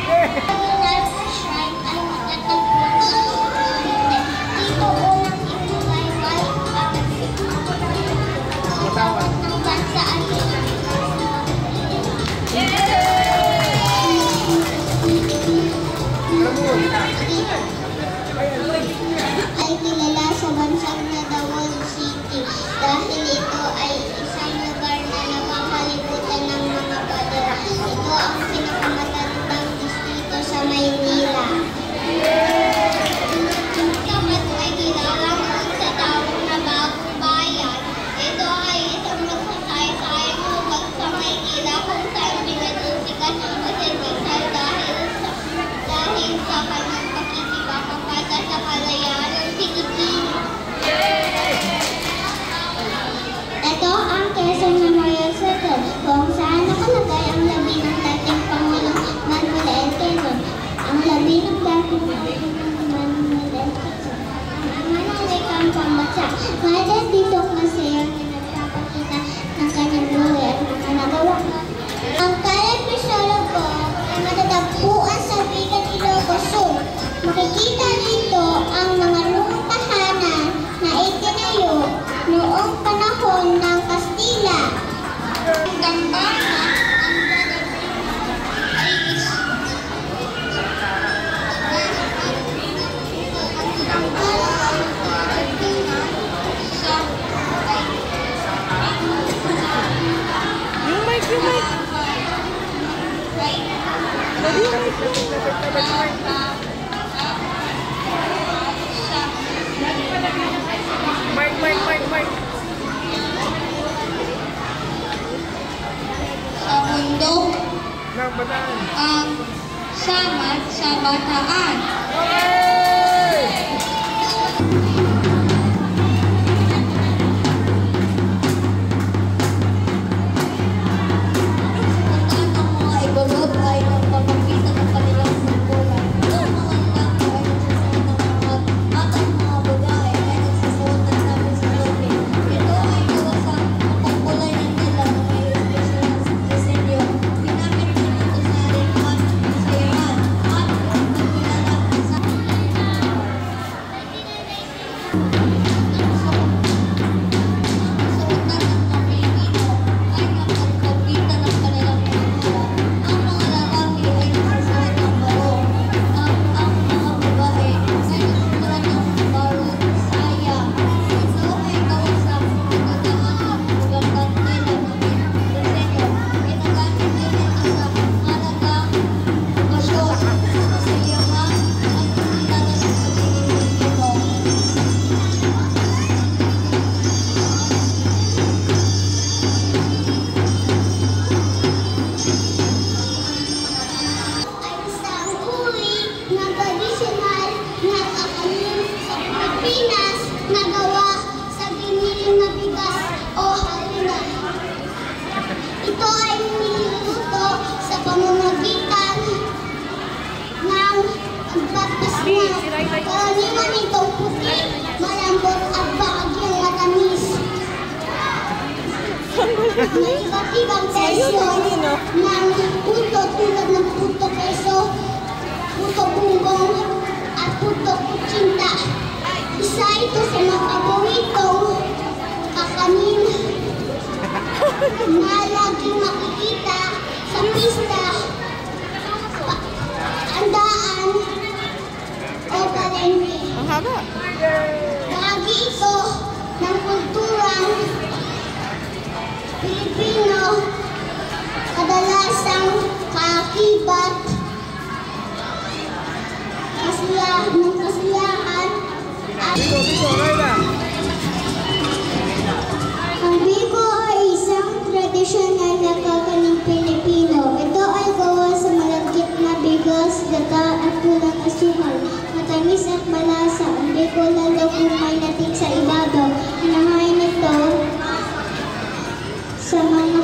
Shrine ay matatagpuan sa Occidente. Dito unang inilaybay ang bawat ng bansa at ay kilala sa bansang Nadawon City dahil ito ay isang lugar na nakakalibutan ng mga pader. Ito ang pinakamatandang distrito sa Maynila. Dapat ay kilalang sa tawag na Bagong Bayan. Ito ay isang magsasayang lugar sa Maynila kung saan pinatusikan ang servisal dahil sa kanyang pakikipagpapata sa kalayaan ng Pilipino. Ito ang Quezon Memorial Circle kung saan nakalagay ang labi ng dating Pangulong Manuel L. Quezon. Ang labi ng dating Pangulong Manuel L. Quezon ang manalikang pambansa. Ngayon dito masayang na nagpapakita ng kanyang buhay at mga nagawa. Ang Calle Crisologo ay matatagpuan sa Bigan, Ilocos Sur. Makikita dito ang mga lumang tahanan na itinayo noong panahon ng Kastila. Ang dambana ang Mike. Sa bundok Ng Bataan. ang samad sa Bataan. Karaniwan itong puti, malambot at bahagyang matamis. May iba't ibang presyo ng puto tulad ng puto peso, puto bumbong, at puto kutsinta. Isa ito sa mga paboritong kakanin na laging makikita sa pista, handaan, o palengke. Ang haba. Bahagi ito ng kulturang Pilipino, kadalasang kaakibat kasiyahan at ang biko ay isang tradisyonal na kakaning Pilipino. Ito ay gawa sa malagkit na bigas, gata at pulang asukal. Matamis at malasa. Ang biko lalo kung may natik sa ibabaw. Hinahain ito sa mga